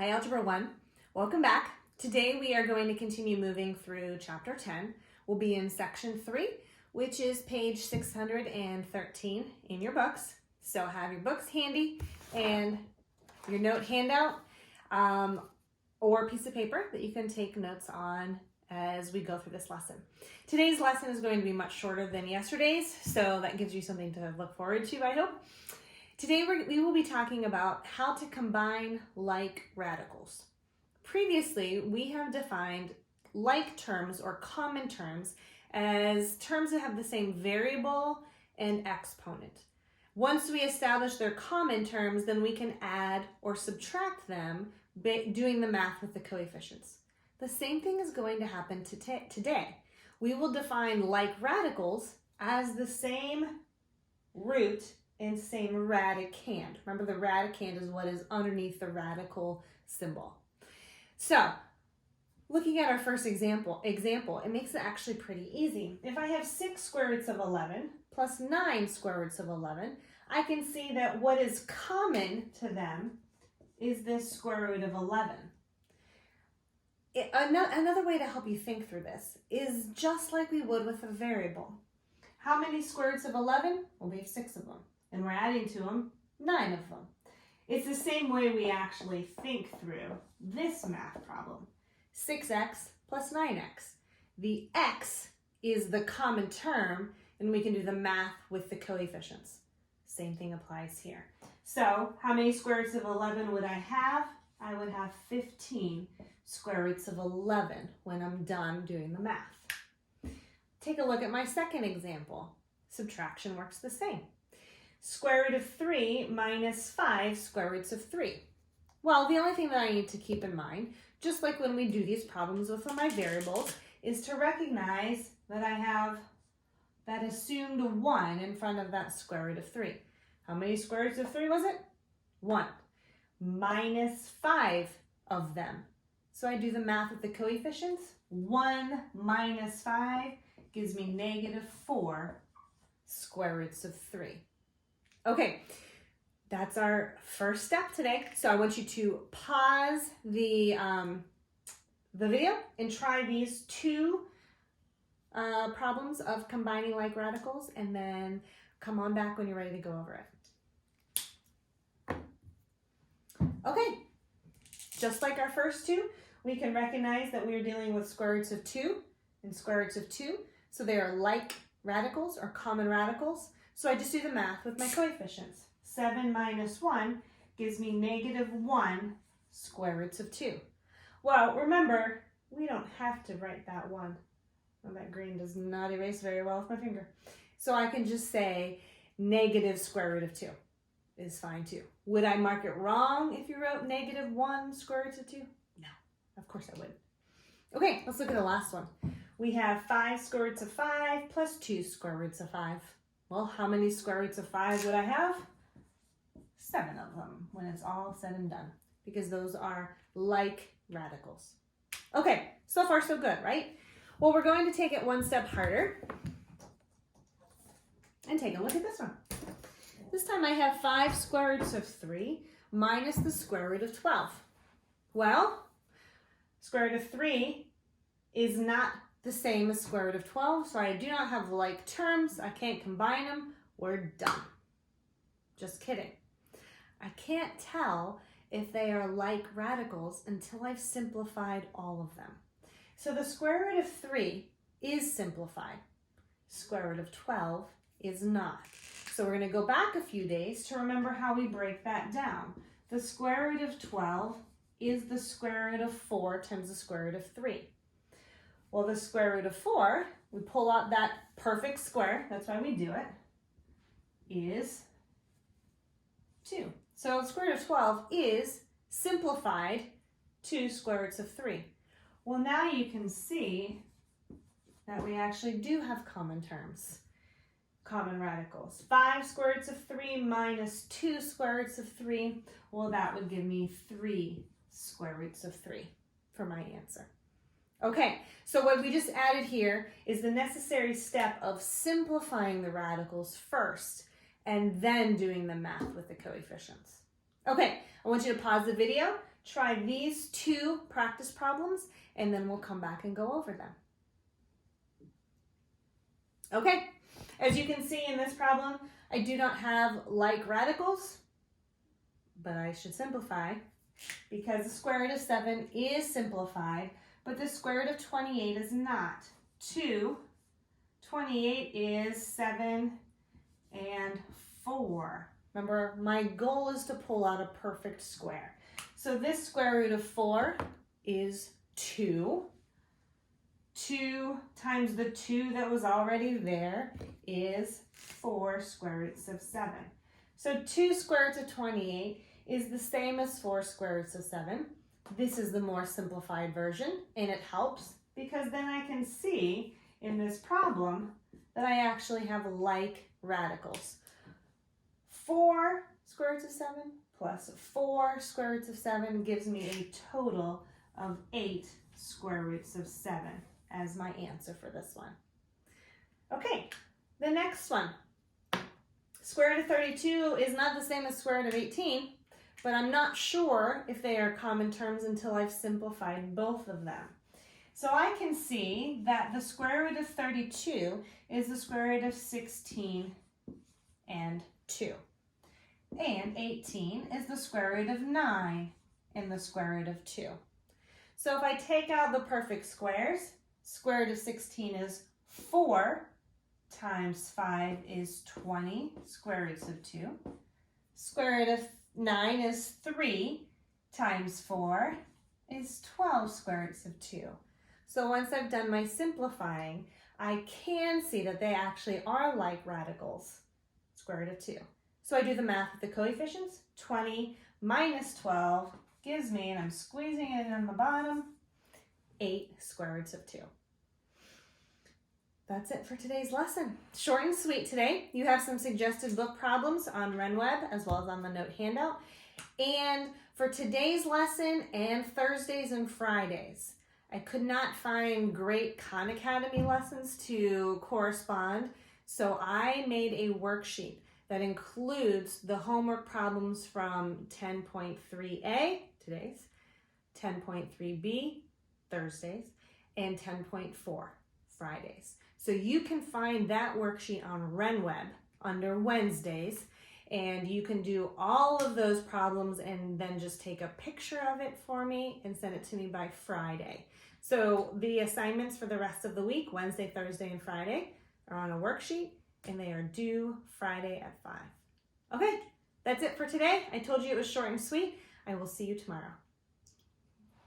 Hi, Algebra 1. Welcome back. Today we are going to continue moving through Chapter 10. We'll be in Section 3, which is page 613 in your books. So have your books handy and your note handout or a piece of paper that you can take notes on as we go through this lesson. Today's lesson is going to be much shorter than yesterday's, so that gives you something to look forward to, I hope. Today we will be talking about how to combine like radicals. Previously, we have defined like terms or common terms as terms that have the same variable and exponent. Once we establish their common terms, then we can add or subtract them doing the math with the coefficients. The same thing is going to happen today. We will define like radicals as the same root and same radicand. Remember, the radicand is what is underneath the radical symbol. So, looking at our first example, it makes it actually pretty easy. If I have 6 square roots of 11 plus 9 square roots of 11, I can see that what is common to them is this square root of 11. Another way to help you think through this is just like we would with a variable. How many square roots of 11? Well, we have 6 of them. And we're adding to them 9 of them. It's the same way we actually think through this math problem. 6x plus 9x. The x is the common term, and we can do the math with the coefficients. Same thing applies here. So how many square roots of 11 would I have? I would have 15 square roots of 11 when I'm done doing the math. Take a look at my second example. Subtraction works the same. Square root of 3 minus 5 square roots of 3. Well, the only thing that I need to keep in mind, just like when we do these problems with my variables, is to recognize that I have that assumed 1 in front of that square root of 3. How many square roots of 3 was it? 1. Minus 5 of them. So I do the math with the coefficients. 1 minus 5 gives me negative 4 square roots of 3. Okay, that's our first step today. So I want you to pause the video and try these two problems of combining like radicals, and then come on back when you're ready to go over it. Okay, just like our first two, we can recognize that we're dealing with square roots of 2 and square roots of 2. So they are like radicals or common radicals. So I just do the math with my coefficients. 7 minus 1 gives me negative 1 square roots of 2. Well, remember, we don't have to write that 1. Well, that green does not erase very well with my finger. So I can just say negative square root of 2 is fine too. Would I mark it wrong if you wrote negative 1 square roots of 2? No, of course I wouldn't. Okay, let's look at the last one. We have 5 square roots of 5 plus 2 square roots of 5. Well, how many square roots of 5 would I have? 7 of them when it's all said and done, because those are like radicals. Okay, so far so good, right? Well, we're going to take it one step harder and take a look at this one. This time I have 5 square roots of 3 minus the square root of 12. Well, square root of 3 is not the same as square root of 12, so I do not have like terms. I can't combine them. We're done. Just kidding. I can't tell if they are like radicals until I've simplified all of them. So the square root of 3 is simplified. Square root of 12 is not. So we're going to go back a few days to remember how we break that down. The square root of 12 is the square root of 4 times the square root of 3. Well, the square root of 4, we pull out that perfect square, that's why we do it, is 2. So square root of 12 is simplified 2 square roots of 3. Well, now you can see that we actually do have common terms, common radicals. 5 square roots of 3 minus 2 square roots of 3, well, that would give me 3 square roots of 3 for my answer. Okay, so what we just added here is the necessary step of simplifying the radicals first and then doing the math with the coefficients. Okay, I want you to pause the video, try these 2 practice problems, and then we'll come back and go over them. Okay, as you can see in this problem, I do not have like radicals, but I should simplify because the square root of 7 is simplified, but the square root of 28 is not. 28 is 7 and 4. Remember, my goal is to pull out a perfect square. So this square root of 4 is 2. 2 times the 2 that was already there is 4 square roots of 7. So 2 square roots of 28 is the same as 4 square roots of 7. This is the more simplified version, and it helps because then I can see in this problem that I actually have like radicals. 4 square roots of 7 plus 4 square roots of 7 gives me a total of 8 square roots of 7 as my answer for this one. Okay, the next one. Square root of 32 is not the same as square root of 18, but I'm not sure if they are common terms until I've simplified both of them. So I can see that the square root of 32 is the square root of 16 and 2. And 18 is the square root of 9 and the square root of 2. So if I take out the perfect squares, square root of 16 is 4 times 5 is 20 square roots of 2. Square root of 9 is 3 times 4 is 12 square roots of 2. So once I've done my simplifying, I can see that they actually are like radicals, square root of 2. So I do the math with the coefficients. 20 minus 12 gives me, and I'm squeezing it in on the bottom, 8 square roots of 2. That's it for today's lesson. Short and sweet today. You have some suggested book problems on RenWeb as well as on the note handout. And for today's lesson and Thursdays and Fridays, I could not find great Khan Academy lessons to correspond, so I made a worksheet that includes the homework problems from 10.3a, today's, 10.3b, Thursdays, and 10.4, Fridays. So you can find that worksheet on RenWeb under Wednesdays, and you can do all of those problems and then just take a picture of it for me and send it to me by Friday. So the assignments for the rest of the week, Wednesday, Thursday, and Friday, are on a worksheet, and they are due Friday at 5. Okay, that's it for today. I told you it was short and sweet. I will see you tomorrow.